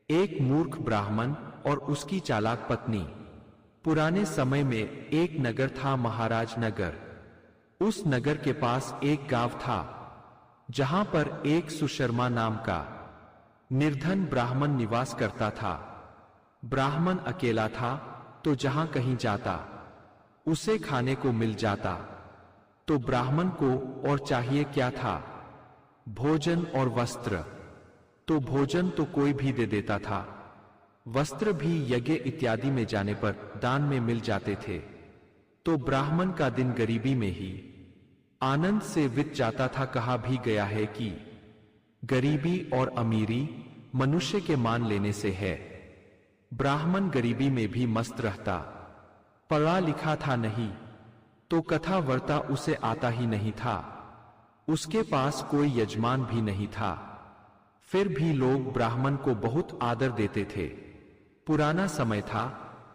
एक मूर्ख ब्राह्मण और उसकी चालाक पत्नी। पुराने समय में एक नगर था, महाराज नगर। उस नगर के पास एक गांव था, जहां पर एक सुशर्मा नाम का निर्धन ब्राह्मण निवास करता था। ब्राह्मण अकेला था, तो जहां कहीं जाता उसे खाने को मिल जाता। तो ब्राह्मण को और चाहिए क्या था? भोजन और वस्त्र। तो भोजन तो कोई भी दे देता था, वस्त्र भी यज्ञ इत्यादि में जाने पर दान में मिल जाते थे। तो ब्राह्मण का दिन गरीबी में ही आनंद से बीत जाता था। कहा भी गया है कि गरीबी और अमीरी मनुष्य के मान लेने से है। ब्राह्मण गरीबी में भी मस्त रहता, पढ़ा लिखा था नहीं, तो कथा वार्ता उसे आता ही नहीं था। उसके पास कोई यजमान भी नहीं था, फिर भी लोग ब्राह्मण को बहुत आदर देते थे। पुराना समय था,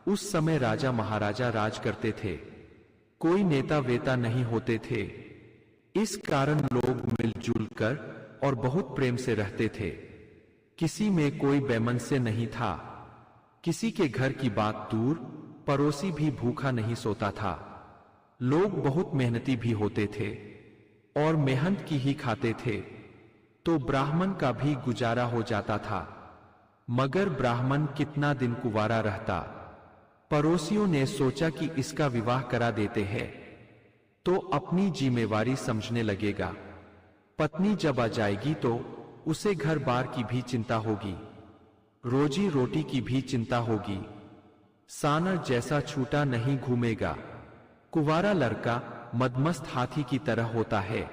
उस समय राजा महाराजा राज करते थे, कोई नेता वेता नहीं होते थे। इस कारण लोग मिलजुल कर और बहुत प्रेम से रहते थे। किसी में कोई बेमन से नहीं था। किसी के घर की बात दूर, पड़ोसी भी भूखा नहीं सोता था। लोग बहुत मेहनती भी होते थे और मेहनत की ही खाते थे, तो ब्राह्मण का भी गुजारा हो जाता था। मगर ब्राह्मण कितना दिन कुंवारा रहता। पड़ोसियों ने सोचा कि इसका विवाह करा देते हैं, तो अपनी जिम्मेवारी समझने लगेगा। पत्नी जब आ जाएगी तो उसे घर बार की भी चिंता होगी, रोजी रोटी की भी चिंता होगी। साना जैसा छूटा नहीं घूमेगा। कुंवारा लड़का मदमस्त हाथी की तरह होता है,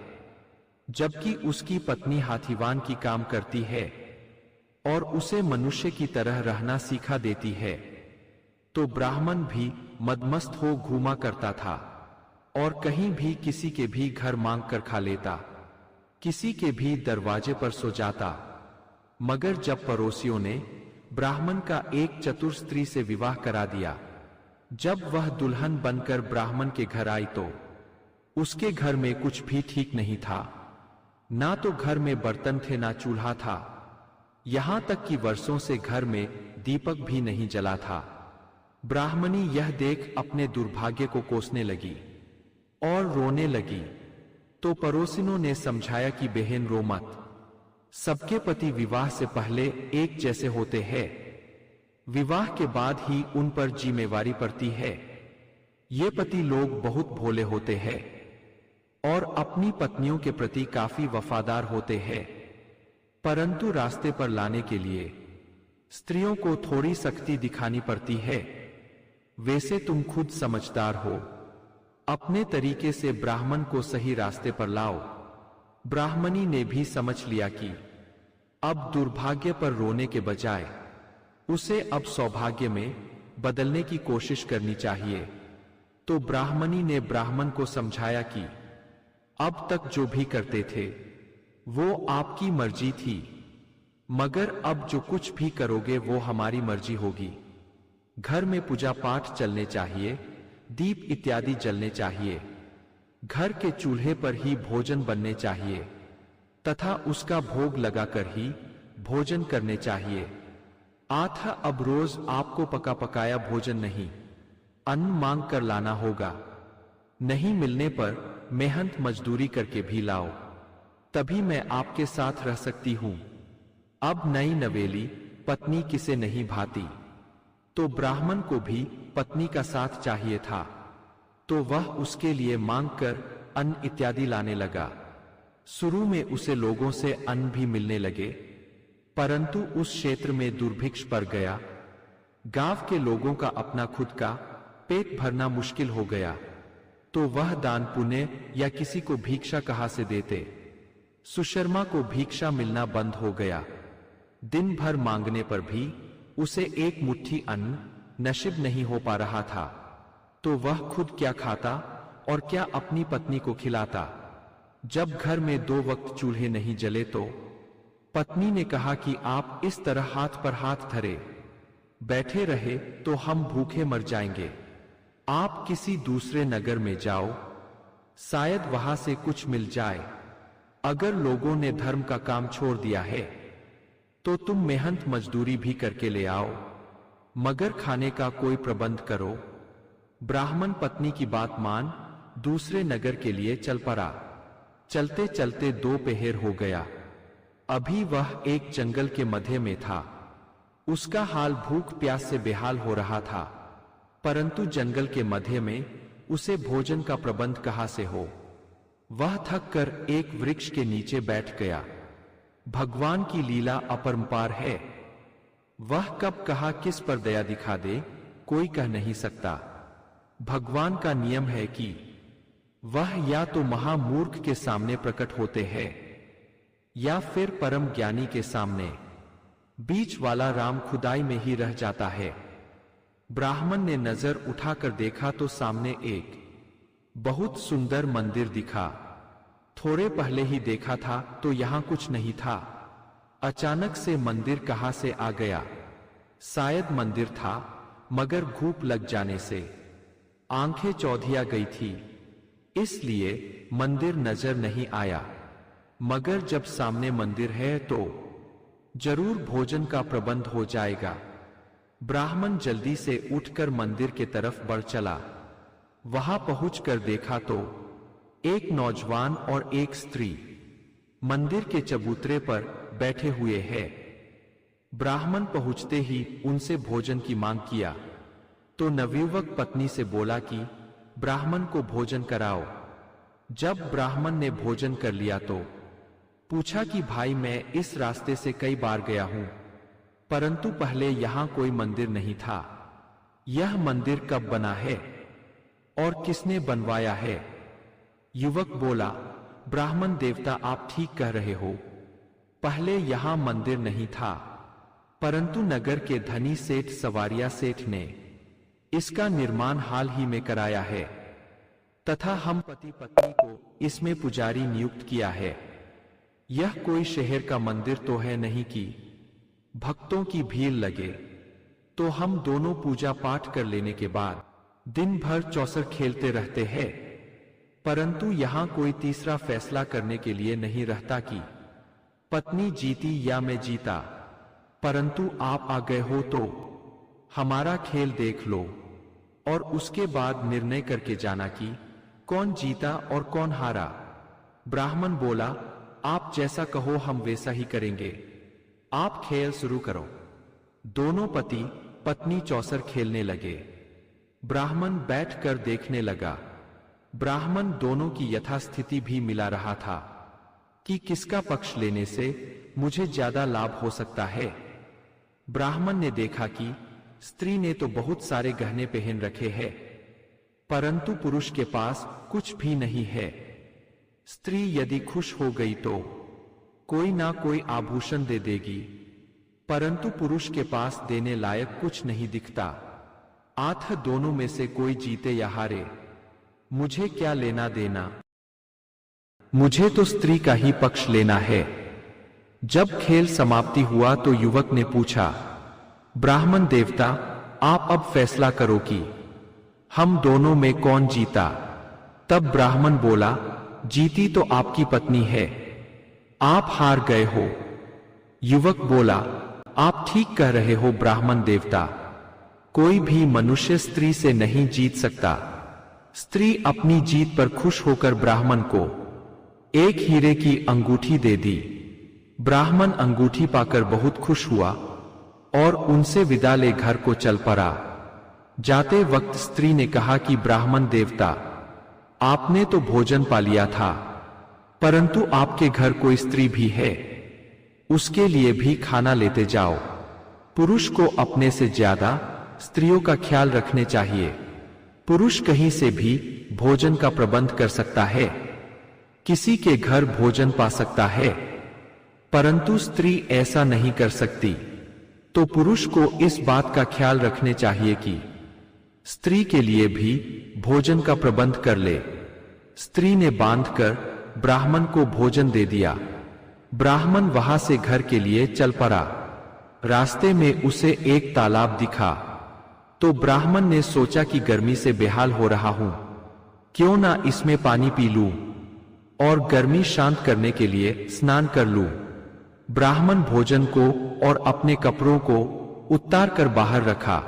जबकि उसकी पत्नी हाथीवान की काम करती है और उसे मनुष्य की तरह रहना सिखा देती है। तो ब्राह्मण भी मदमस्त हो घूमा करता था और कहीं भी किसी के भी घर मांग कर खा लेता, किसी के भी दरवाजे पर सो जाता। मगर जब पड़ोसियों ने ब्राह्मण का एक चतुर स्त्री से विवाह करा दिया, जब वह दुल्हन बनकर ब्राह्मण के घर आई, तो उसके घर में कुछ भी ठीक नहीं था। ना तो घर में बर्तन थे, ना चूल्हा था, यहां तक कि वर्षों से घर में दीपक भी नहीं जला था। ब्राह्मणी यह देख अपने दुर्भाग्य को कोसने लगी और रोने लगी। तो पड़ोसिनों ने समझाया कि बहन रो मत, सबके पति विवाह से पहले एक जैसे होते हैं, विवाह के बाद ही उन पर जिम्मेवारी पड़ती है। ये पति लोग बहुत भोले होते हैं और अपनी पत्नियों के प्रति काफी वफादार होते हैं, परंतु रास्ते पर लाने के लिए स्त्रियों को थोड़ी सख्ती दिखानी पड़ती है। वैसे तुम खुद समझदार हो, अपने तरीके से ब्राह्मण को सही रास्ते पर लाओ। ब्राह्मणी ने भी समझ लिया कि अब दुर्भाग्य पर रोने के बजाय उसे अब सौभाग्य में बदलने की कोशिश करनी चाहिए। तो ब्राह्मणी ने ब्राह्मण को समझाया कि अब तक जो भी करते थे वो आपकी मर्जी थी, मगर अब जो कुछ भी करोगे वो हमारी मर्जी होगी। घर में पूजा पाठ चलने चाहिए, दीप इत्यादि जलने चाहिए, घर के चूल्हे पर ही भोजन बनने चाहिए तथा उसका भोग लगाकर ही भोजन करने चाहिए। आथा अब रोज आपको पका पकाया भोजन नहीं, अन्न मांग कर लाना होगा। नहीं मिलने पर मेहनत मजदूरी करके भी लाओ, तभी मैं आपके साथ रह सकती हूं। अब नई नवेली पत्नी किसे नहीं भाती। तो ब्राह्मण को भी पत्नी का साथ चाहिए था, तो वह उसके लिए मांग कर अन्न इत्यादि लाने लगा। शुरू में उसे लोगों से अन्न भी मिलने लगे, परंतु उस क्षेत्र में दुर्भिक्ष पड़ गया। गांव के लोगों का अपना खुद का पेट भरना मुश्किल हो गया, तो वह दान पुण्य या किसी को भिक्षा कहां से देते। सुशर्मा को भिक्षा मिलना बंद हो गया। दिन भर मांगने पर भी उसे एक मुट्ठी अन्न नसीब नहीं हो पा रहा था, तो वह खुद क्या खाता और क्या अपनी पत्नी को खिलाता। जब घर में 2 वक्त चूल्हे नहीं जले, तो पत्नी ने कहा कि आप इस तरह हाथ पर हाथ धरे बैठे रहे तो हम भूखे मर जाएंगे। आप किसी दूसरे नगर में जाओ, शायद वहां से कुछ मिल जाए। अगर लोगों ने धर्म का काम छोड़ दिया है तो तुम मेहनत मजदूरी भी करके ले आओ, मगर खाने का कोई प्रबंध करो। ब्राह्मण पत्नी की बात मान दूसरे नगर के लिए चल पड़ा। चलते चलते दोपहर हो गया। अभी वह एक जंगल के मध्य में था। उसका हाल भूख प्यास से बेहाल हो रहा था, परंतु जंगल के मध्य में उसे भोजन का प्रबंध कहां से हो। वह थक कर एक वृक्ष के नीचे बैठ गया। भगवान की लीला अपरंपार है। वह कब कहा किस पर दया दिखा दे, कोई कह नहीं सकता। भगवान का नियम है कि वह या तो महामूर्ख के सामने प्रकट होते हैं या फिर परम ज्ञानी के सामने। बीच वाला राम खुदाई में ही रह जाता है। ब्राह्मण ने नजर उठाकर देखा तो सामने एक बहुत सुंदर मंदिर दिखा। थोड़े पहले ही देखा था तो यहां कुछ नहीं था। अचानक से मंदिर कहां से आ गया। शायद मंदिर था, मगर धूप लग जाने से आंखें चौधिया गई थी, इसलिए मंदिर नजर नहीं आया। मगर जब सामने मंदिर है तो जरूर भोजन का प्रबंध हो जाएगा। ब्राह्मण जल्दी से उठकर मंदिर के तरफ बढ़ चला। वहां पहुंचकर देखा तो एक नौजवान और एक स्त्री मंदिर के चबूतरे पर बैठे हुए हैं। ब्राह्मण पहुंचते ही उनसे भोजन की मांग किया तो नवयुवक पत्नी से बोला कि ब्राह्मण को भोजन कराओ। जब ब्राह्मण ने भोजन कर लिया तो पूछा कि भाई, मैं इस रास्ते से कई बार गया हूं, परंतु पहले यहां कोई मंदिर नहीं था। यह मंदिर कब बना है और किसने बनवाया है? युवक बोला, ब्राह्मण देवता, आप ठीक कह रहे हो। पहले यहां मंदिर नहीं था, परंतु नगर के धनी सेठ सवारिया सेठ ने इसका निर्माण हाल ही में कराया है, तथा हम पति पत्नी को इसमें पुजारी नियुक्त किया है। यह कोई शहर का मंदिर तो है नहीं कि भक्तों की भीड़ लगे। तो हम दोनों पूजा पाठ कर लेने के बाद दिन भर चौसर खेलते रहते हैं, परंतु यहां कोई तीसरा फैसला करने के लिए नहीं रहता कि पत्नी जीती या मैं जीता। परंतु आप आ गए हो तो हमारा खेल देख लो और उसके बाद निर्णय करके जाना कि कौन जीता और कौन हारा। ब्राह्मण बोला, आप जैसा कहो हम वैसा ही करेंगे, आप खेल शुरू करो। दोनों पति पत्नी चौसर खेलने लगे। ब्राह्मण बैठकर देखने लगा। ब्राह्मण दोनों की यथास्थिति भी मिला रहा था कि किसका पक्ष लेने से मुझे ज्यादा लाभ हो सकता है। ब्राह्मण ने देखा कि स्त्री ने तो बहुत सारे गहने पहन रखे हैं, परंतु पुरुष के पास कुछ भी नहीं है। स्त्री यदि खुश हो गई तो कोई ना कोई आभूषण दे देगी, परंतु पुरुष के पास देने लायक कुछ नहीं दिखता। आठ दोनों में से कोई जीते या हारे, मुझे क्या लेना देना, मुझे तो स्त्री का ही पक्ष लेना है। जब खेल समाप्ति हुआ तो युवक ने पूछा, ब्राह्मण देवता, आप अब फैसला करो कि हम दोनों में कौन जीता। तब ब्राह्मण बोला, जीती तो आपकी पत्नी है, आप हार गए हो। युवक बोला, आप ठीक कह रहे हो ब्राह्मण देवता, कोई भी मनुष्य स्त्री से नहीं जीत सकता। स्त्री अपनी जीत पर खुश होकर ब्राह्मण को एक हीरे की अंगूठी दे दी। ब्राह्मण अंगूठी पाकर बहुत खुश हुआ और उनसे विदा ले घर को चल पड़ा। जाते वक्त स्त्री ने कहा कि ब्राह्मण देवता, आपने तो भोजन पा लिया था, परंतु आपके घर कोई स्त्री भी है, उसके लिए भी खाना लेते जाओ। पुरुष को अपने से ज्यादा स्त्रियों का ख्याल रखने चाहिए। पुरुष कहीं से भी भोजन का प्रबंध कर सकता है, किसी के घर भोजन पा सकता है, परंतु स्त्री ऐसा नहीं कर सकती। तो पुरुष को इस बात का ख्याल रखने चाहिए कि स्त्री के लिए भी भोजन का प्रबंध कर ले। स्त्री ने बांधकर ब्राह्मण को भोजन दे दिया। ब्राह्मण वहां से घर के लिए चल पड़ा। रास्ते में उसे एक तालाब दिखा तो ब्राह्मण ने सोचा कि गर्मी से बेहाल हो रहा हूं, क्यों ना इसमें पानी पी लूं और गर्मी शांत करने के लिए स्नान कर लूं। ब्राह्मण भोजन को और अपने कपड़ों को उतार कर बाहर रखा,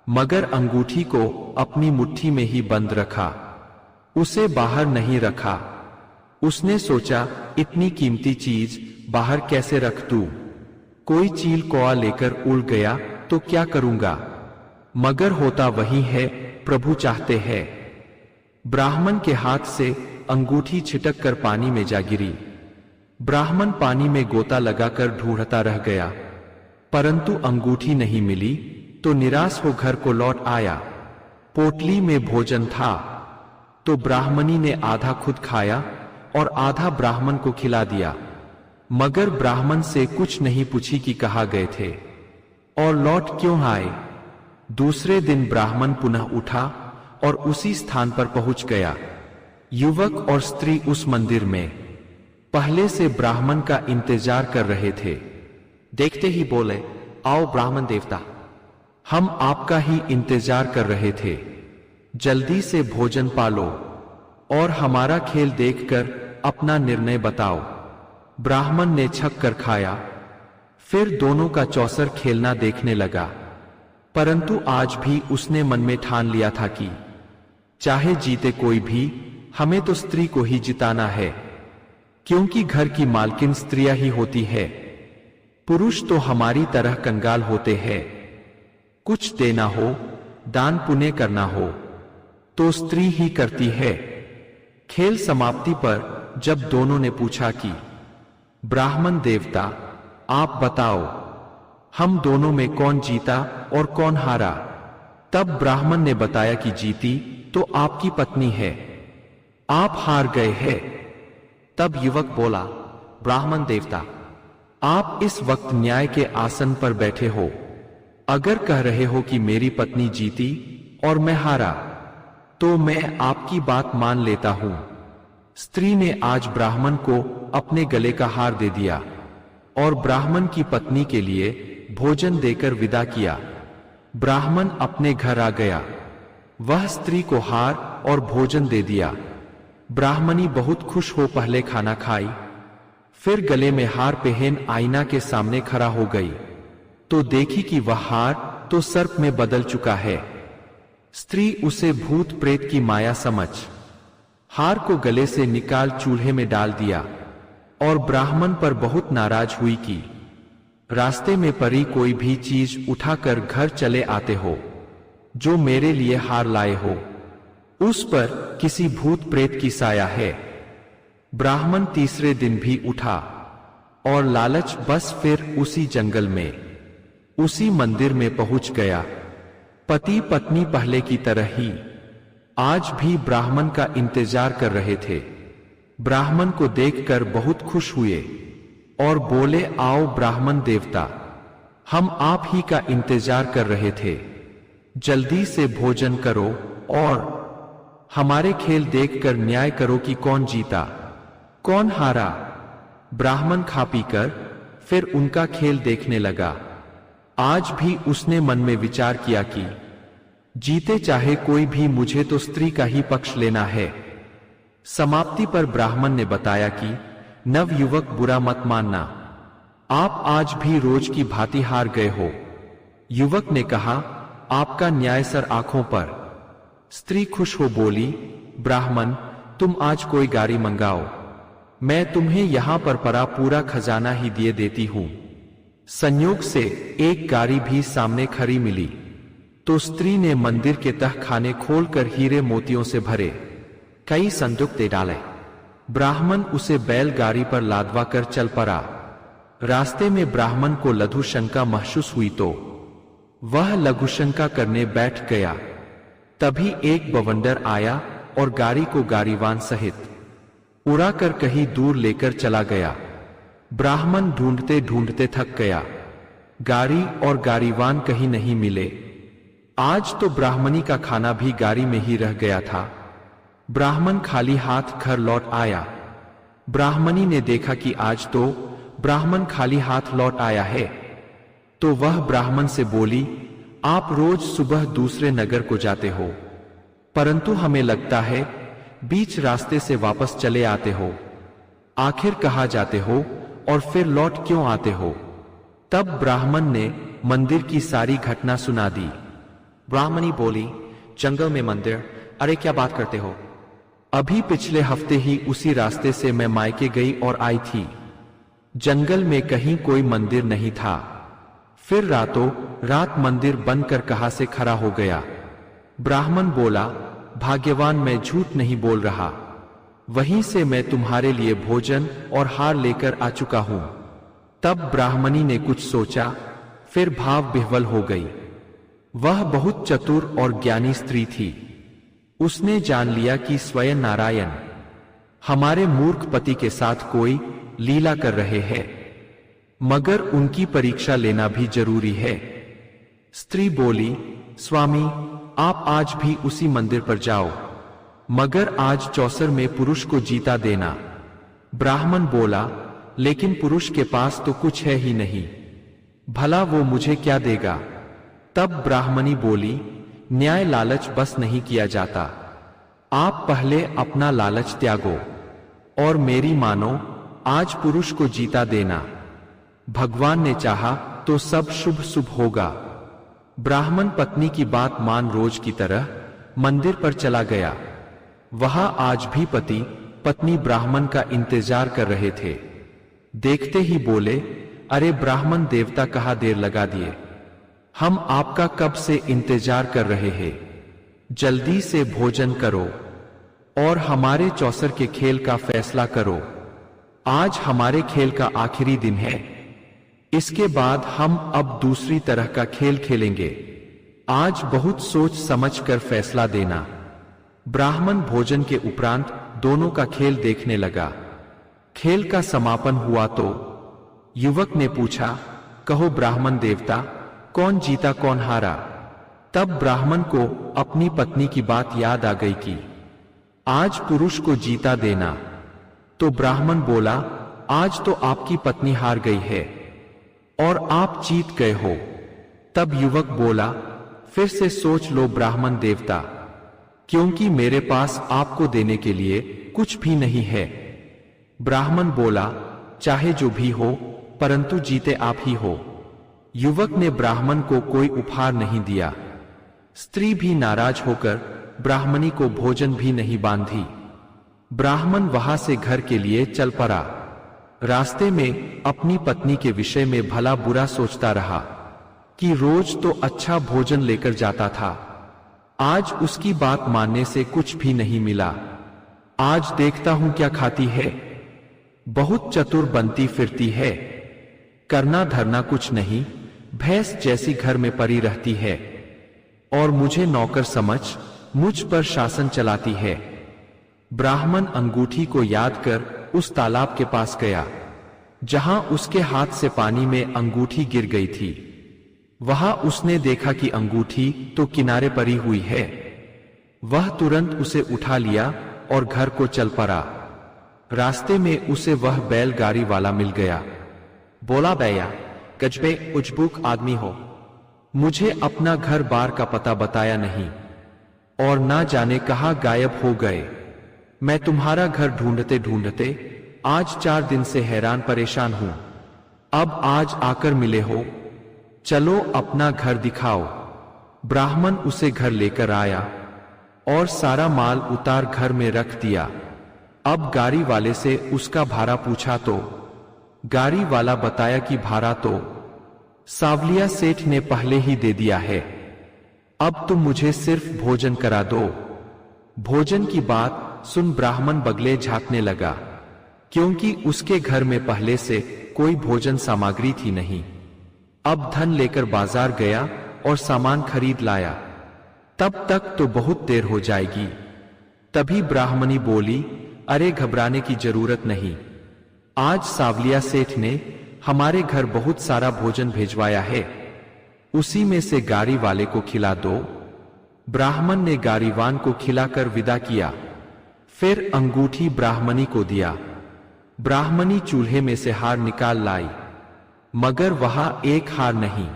मगर अंगूठी को अपनी मुट्ठी में ही बंद रखा, उसे बाहर नहीं रखा। उसने सोचा, इतनी कीमती चीज बाहर कैसे रख दूं? कोई चील कौआ लेकर उड़ गया तो क्या करूंगा? मगर होता वही है, प्रभु चाहते हैं। ब्राह्मण के हाथ से अंगूठी छिटक कर पानी में जा गिरी। ब्राह्मण पानी में गोता लगाकर ढूंढता रह गया, परंतु अंगूठी नहीं मिली तो निराश हो घर को लौट आया। पोटली में भोजन था तो ब्राह्मणी ने आधा खुद खाया और आधा ब्राह्मण को खिला दिया, मगर ब्राह्मण से कुछ नहीं पूछी कि कहाँ गए थे और लौट क्यों आए। दूसरे दिन ब्राह्मण पुनः उठा और उसी स्थान पर पहुंच गया। युवक और स्त्री उस मंदिर में पहले से ब्राह्मण का इंतजार कर रहे थे। देखते ही बोले, आओ ब्राह्मण देवता, हम आपका ही इंतजार कर रहे थे, जल्दी से भोजन पालो और हमारा खेल देखकर अपना निर्णय बताओ। ब्राह्मण ने छक कर खाया, फिर दोनों का चौसर खेलना देखने लगा, परंतु आज भी उसने मन में ठान लिया था कि चाहे जीते कोई भी, हमें तो स्त्री को ही जिताना है, क्योंकि घर की मालकिन स्त्रियां ही होती है। पुरुष तो हमारी तरह कंगाल होते हैं। कुछ देना हो, दान पुण्य करना हो तो स्त्री ही करती है। खेल समाप्ति पर जब दोनों ने पूछा कि ब्राह्मण देवता, आप बताओ, हम दोनों में कौन जीता और कौन हारा? तब ब्राह्मण ने बताया कि जीती तो आपकी पत्नी है, आप हार गए हैं। तब युवक बोला, ब्राह्मण देवता, आप इस वक्त न्याय के आसन पर बैठे हो, अगर कह रहे हो कि मेरी पत्नी जीती और मैं हारा, तो मैं आपकी बात मान लेता हूं। स्त्री ने आज ब्राह्मण को अपने गले का हार दे दिया और ब्राह्मण की पत्नी के लिए भोजन देकर विदा किया। ब्राह्मण अपने घर आ गया, वह स्त्री को हार और भोजन दे दिया। ब्राह्मणी बहुत खुश हो पहले खाना खाई, फिर गले में हार पहन आईना के सामने खड़ा हो गई तो देखी कि वह हार तो सर्प में बदल चुका है। स्त्री उसे भूत प्रेत की माया समझ हार को गले से निकाल चूल्हे में डाल दिया और ब्राह्मण पर बहुत नाराज हुई कि रास्ते में पड़ी कोई भी चीज उठाकर घर चले आते हो, जो मेरे लिए हार लाए हो, उस पर किसी भूत प्रेत की साया है। ब्राह्मण तीसरे दिन भी उठा और लालच बस फिर उसी जंगल में, उसी मंदिर में पहुंच गया। पति पत्नी पहले की तरह ही आज भी ब्राह्मण का इंतजार कर रहे थे। ब्राह्मण को देखकर बहुत खुश हुए और बोले, आओ ब्राह्मण देवता, हम आप ही का इंतजार कर रहे थे, जल्दी से भोजन करो और हमारे खेल देखकर न्याय करो कि कौन जीता कौन हारा। ब्राह्मण खा पीकर फिर उनका खेल देखने लगा। आज भी उसने मन में विचार किया कि जीते चाहे कोई भी, मुझे तो स्त्री का ही पक्ष लेना है। समाप्ति पर ब्राह्मण ने बताया कि नवयुवक, बुरा मत मानना, आप आज भी रोज की भांति हार गए हो। युवक ने कहा, आपका न्याय सर आंखों पर। स्त्री खुश हो बोली, ब्राह्मण, तुम आज कोई गाड़ी मंगाओ, मैं तुम्हें यहां पर पड़ा पूरा खजाना ही दिए देती हूं। संयोग से एक गाड़ी भी सामने खड़ी मिली तो स्त्री ने मंदिर के तहखाने खोलकर हीरे मोतियों से भरे कई संदूक दे डाले। ब्राह्मण उसे बैलगाड़ी पर लादवा कर चल पड़ा। रास्ते में ब्राह्मण को लघु शंका महसूस हुई तो वह लघु शंका करने बैठ गया। तभी एक बवंडर आया और गाड़ी को गाड़ीवान सहित उड़ाकर कहीं दूर लेकर चला गया। ब्राह्मण ढूंढते ढूंढते थक गया, गाड़ी और गाड़ीवान कहीं नहीं मिले। आज तो ब्राह्मणी का खाना भी गाड़ी में ही रह गया था। ब्राह्मण खाली हाथ घर लौट आया। ब्राह्मणी ने देखा कि आज तो ब्राह्मण खाली हाथ लौट आया है, तो वह ब्राह्मण से बोली, आप रोज सुबह दूसरे नगर को जाते हो, परंतु हमें लगता है बीच रास्ते से वापस चले आते हो। आखिर कहाँ जाते हो और फिर लौट क्यों आते हो? तब ब्राह्मण ने मंदिर की सारी घटना सुना दी। ब्राह्मणी बोली, जंगल में मंदिर? अरे क्या बात करते हो? अभी पिछले हफ्ते ही उसी रास्ते से मैं मायके गई और आई थी। जंगल में कहीं कोई मंदिर नहीं था। फिर रातों रात मंदिर बनकर कहां से खड़ा हो गया। ब्राह्मण बोला, भाग्यवान, मैं झूठ नहीं बोल रहा। वहीं से मैं तुम्हारे लिए भोजन और हार लेकर आ चुका हूं। तब ब्राह्मणी ने कुछ सोचा, फिर भाव विह्वल हो गई। वह बहुत चतुर और ज्ञानी स्त्री थी। उसने जान लिया कि स्वयं नारायण हमारे मूर्ख पति के साथ कोई लीला कर रहे हैं, मगर उनकी परीक्षा लेना भी जरूरी है। स्त्री बोली, स्वामी, आप आज भी उसी मंदिर पर जाओ, मगर आज चौसर में पुरुष को जीता देना। ब्राह्मण बोला, लेकिन पुरुष के पास तो कुछ है ही नहीं, भला वो मुझे क्या देगा? तब ब्राह्मणी बोली, न्याय लालच बस नहीं किया जाता। आप पहले अपना लालच त्यागो और मेरी मानो, आज पुरुष को जीता देना। भगवान ने चाहा तो सब शुभ शुभ होगा। ब्राह्मण पत्नी की बात मान रोज की तरह मंदिर पर चला गया। वहां आज भी पति पत्नी ब्राह्मण का इंतजार कर रहे थे। देखते ही बोले, अरे ब्राह्मण देवता, कहाँ देर लगा दिए, हम आपका कब से इंतजार कर रहे हैं। जल्दी से भोजन करो और हमारे चौसर के खेल का फैसला करो। आज हमारे खेल का आखिरी दिन है, इसके बाद हम अब दूसरी तरह का खेल खेलेंगे। आज बहुत सोच समझ कर फैसला देना। ब्राह्मण भोजन के उपरांत दोनों का खेल देखने लगा। खेल का समापन हुआ तो युवक ने पूछा, कहो ब्राह्मण देवता, कौन जीता कौन हारा? तब ब्राह्मण को अपनी पत्नी की बात याद आ गई कि आज पुरुष को जीता देना। तो ब्राह्मण बोला, आज तो आपकी पत्नी हार गई है और आप जीत गए हो। तब युवक बोला, फिर से सोच लो ब्राह्मण देवता, क्योंकि मेरे पास आपको देने के लिए कुछ भी नहीं है। ब्राह्मण बोला, चाहे जो भी हो, परंतु जीते आप ही हो। युवक ने ब्राह्मण को कोई उपहार नहीं दिया। स्त्री भी नाराज होकर ब्राह्मणी को भोजन भी नहीं बांधी। ब्राह्मण वहां से घर के लिए चल पड़ा। रास्ते में अपनी पत्नी के विषय में भला बुरा सोचता रहा कि रोज तो अच्छा भोजन लेकर जाता था, आज उसकी बात मानने से कुछ भी नहीं मिला। आज देखता हूं क्या खाती है, बहुत चतुर बनती फिरती है, करना धरना कुछ नहीं, भैंस जैसी घर में पड़ी रहती है और मुझे नौकर समझ मुझ पर शासन चलाती है। ब्राह्मण अंगूठी को याद कर उस तालाब के पास गया जहां उसके हाथ से पानी में अंगूठी गिर गई थी। वहां उसने देखा कि अंगूठी तो किनारे पड़ी हुई है। वह तुरंत उसे उठा लिया और घर को चल पड़ा। रास्ते में उसे वह बैलगाड़ी वाला मिल गया। बोला, भैया, गजबे उजबुक आदमी हो, मुझे अपना घर बार का पता बताया नहीं और ना जाने कहां गायब हो गए। मैं तुम्हारा घर ढूंढते ढूंढते आज 4 दिन से हैरान परेशान हूं। अब आज आकर मिले हो, चलो अपना घर दिखाओ। ब्राह्मण उसे घर लेकर आया और सारा माल उतार घर में रख दिया। अब गाड़ी वाले से उसका भाड़ा पूछा तो गाड़ी वाला बताया कि भाड़ा तो सावलिया सेठ ने पहले ही दे दिया है, अब तुम मुझे सिर्फ भोजन करा दो। भोजन की बात सुन ब्राह्मण बगले झांकने लगा, क्योंकि उसके घर में पहले से कोई भोजन सामग्री थी नहीं। अब धन लेकर बाजार गया और सामान खरीद लाया, तब तक तो बहुत देर हो जाएगी। तभी ब्राह्मणी बोली, अरे घबराने की जरूरत नहीं, आज सावलिया सेठ ने हमारे घर बहुत सारा भोजन भेजवाया है, उसी में से गाड़ी वाले को खिला दो। ब्राह्मण ने गाड़ीवान को खिलाकर विदा किया, फिर अंगूठी ब्राह्मणी को दिया। ब्राह्मणी चूल्हे में से हार निकाल लाई, मगर वहां एक हार नहीं,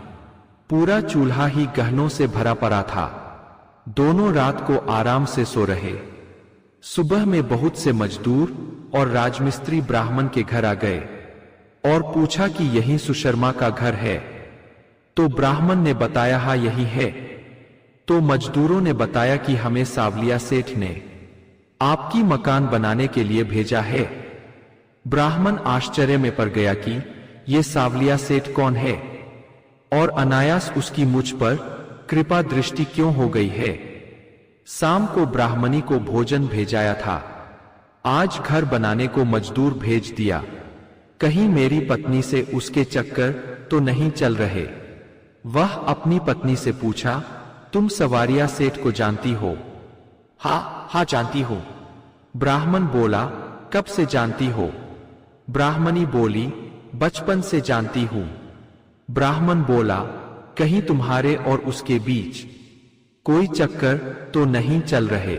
पूरा चूल्हा ही गहनों से भरा पड़ा था। दोनों रात को आराम से सो रहे। सुबह में बहुत से मजदूर और राजमिस्त्री ब्राह्मण के घर आ गए। और पूछा कि यही सुशर्मा का घर है? तो ब्राह्मण ने बताया हाँ यही है। तो मजदूरों ने बताया कि हमें सावलिया सेठ ने आपकी मकान बनाने के लिए भेजा है। ब्राह्मण आश्चर्य में पड़ गया कि ये सावलिया सेठ कौन है और अनायास उसकी मुझ पर कृपा दृष्टि क्यों हो गई है। शाम को ब्राह्मणी को भोजन भेजाया था, आज घर बनाने को मजदूर भेज दिया। कहीं मेरी पत्नी से उसके चक्कर तो नहीं चल रहे। वह अपनी पत्नी से पूछा, तुम सवारिया सेठ को जानती हो? हाँ जानती हूं। ब्राह्मण बोला, कब से जानती हो? ब्राह्मणी बोली, बचपन से जानती हूं। ब्राह्मण बोला, कहीं तुम्हारे और उसके बीच कोई चक्कर तो नहीं चल रहे?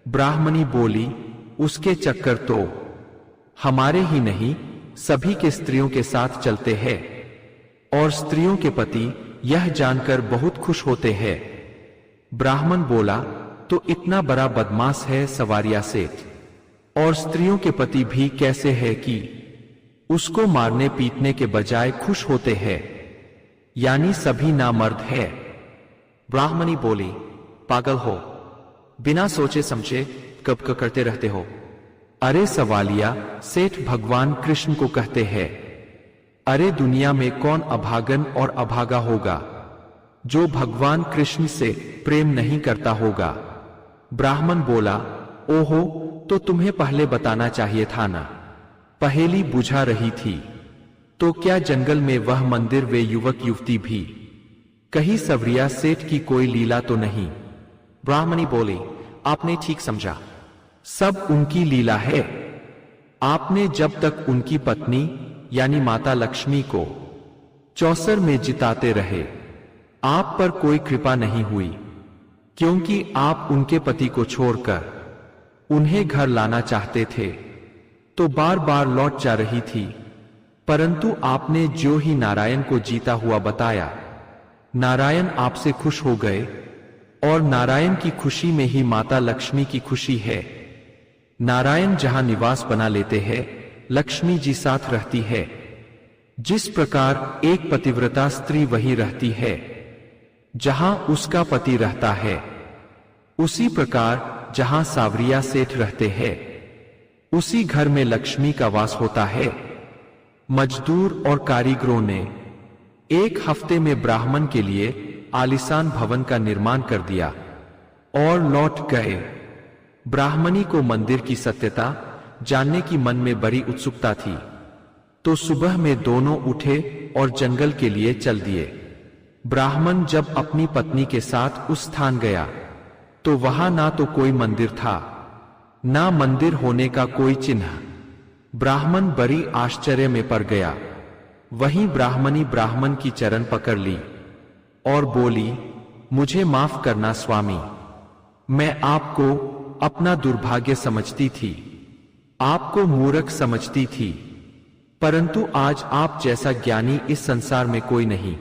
ब्राह्मणी बोली, उसके चक्कर तो हमारे ही नहीं सभी के स्त्रियों के साथ चलते हैं और स्त्रियों के पति यह जानकर बहुत खुश होते हैं। ब्राह्मण बोला, तो इतना बड़ा बदमाश है सवारिया सेठ, और स्त्रियों के पति भी कैसे है कि उसको मारने पीटने के बजाय खुश होते हैं, यानी सभी नामर्द है। ब्राह्मणी बोली, पागल हो, बिना सोचे समझे कब करते रहते हो। अरे सवालिया सेठ भगवान कृष्ण को कहते हैं। अरे दुनिया में कौन अभागन और अभागा होगा जो भगवान कृष्ण से प्रेम नहीं करता होगा। ब्राह्मण बोला, ओहो, तो तुम्हें पहले बताना चाहिए था ना। पहेली बुझा रही थी तो क्या जंगल में वह मंदिर वे युवक युवती भी, कहीं सवरिया सेठ की कोई लीला तो नहीं? ब्राह्मणी बोली, आपने ठीक समझा, सब उनकी लीला है। आपने जब तक उनकी पत्नी यानी माता लक्ष्मी को चौसर में जिताते रहे, आप पर कोई कृपा नहीं हुई, क्योंकि आप उनके पति को छोड़कर उन्हें घर लाना चाहते थे तो बार बार लौट जा रही थी। परंतु आपने जो ही नारायण को जीता हुआ बताया, नारायण आपसे खुश हो गए और नारायण की खुशी में ही माता लक्ष्मी की खुशी है। नारायण जहां निवास बना लेते हैं, लक्ष्मी जी साथ रहती है। जिस प्रकार एक पतिव्रता स्त्री वही रहती है जहां उसका पति रहता है, उसी प्रकार जहां सावरिया सेठ रहते हैं, उसी घर में लक्ष्मी का वास होता है। मजदूर और कारीगरों ने एक हफ्ते में ब्राह्मण के लिए आलीशान भवन का निर्माण कर दिया और लौट गए। ब्राह्मणी को मंदिर की सत्यता जानने की मन में बड़ी उत्सुकता थी, तो सुबह में दोनों उठे और जंगल के लिए चल दिए। ब्राह्मण जब अपनी पत्नी के साथ उस स्थान गया तो वहां ना तो कोई मंदिर था, ना मंदिर होने का कोई चिन्ह। ब्राह्मण बड़ी आश्चर्य में पड़ गया। वहीं ब्राह्मणी ब्राह्मण की चरण पकड़ ली और बोली, मुझे माफ करना स्वामी, मैं आपको अपना दुर्भाग्य समझती थी, आपको मूर्ख समझती थी, परंतु आज आप जैसा ज्ञानी इस संसार में कोई नहीं,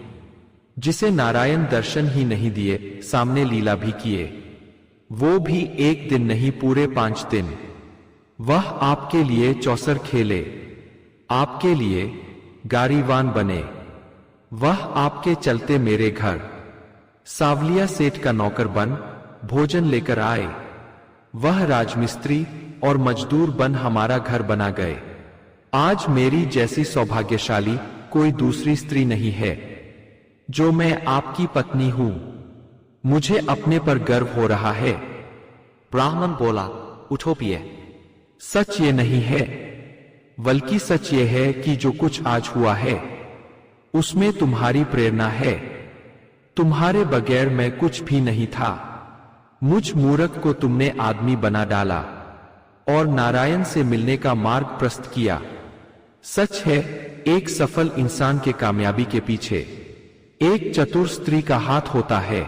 जिसे नारायण दर्शन ही नहीं दिए, सामने लीला भी किए, वो भी एक दिन नहीं पूरे 5 दिन। वह आपके लिए चौसर खेले, आपके लिए गारीवान बने, वह आपके चलते मेरे घर सावलिया सेठ का नौकर बन भोजन लेकर आए, वह राजमिस्त्री और मजदूर बन हमारा घर बना गए। आज मेरी जैसी सौभाग्यशाली कोई दूसरी स्त्री नहीं है जो मैं आपकी पत्नी हूं। मुझे अपने पर गर्व हो रहा है। ब्राह्मण बोला, उठो पिए। सच ये नहीं है, बल्कि सच ये है कि जो कुछ आज हुआ है उसमें तुम्हारी प्रेरणा है। तुम्हारे बगैर मैं कुछ भी नहीं था। मुझ मूर्ख को तुमने आदमी बना डाला और नारायण से मिलने का मार्ग प्रशस्त किया। सच है, एक सफल इंसान के कामयाबी के पीछे एक चतुर स्त्री का हाथ होता है।